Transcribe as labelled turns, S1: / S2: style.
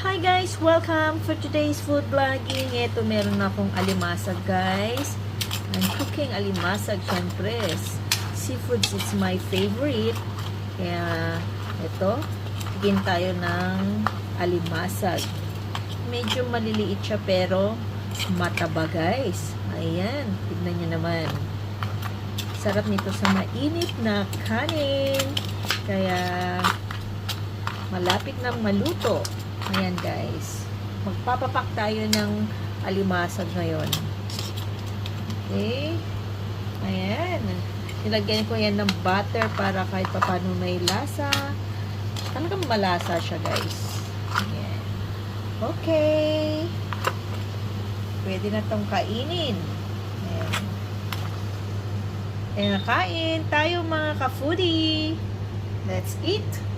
S1: Hi guys! Welcome for today's food vlogging. Ito meron akong alimasag guys. I'm cooking alimasag syempre. Seafoods is my favorite. Kaya ito, tigin tayo ng alimasag. Medyo maliliit siya pero mataba guys. Ayan, tignan nyo naman. Sarap nito sa mainit na kanin. Kaya malapit na maluto. Ayan guys. Magpapapak tayo ng alimasag ngayon. Okay. Ayan. Nilagyan ko yan ng butter para kahit paano may lasa. Talagang malasa siya guys. Ayan. Okay. Pwede na tong kainin. Ayan. Ayan, kain tayo mga ka-foodie. Let's eat.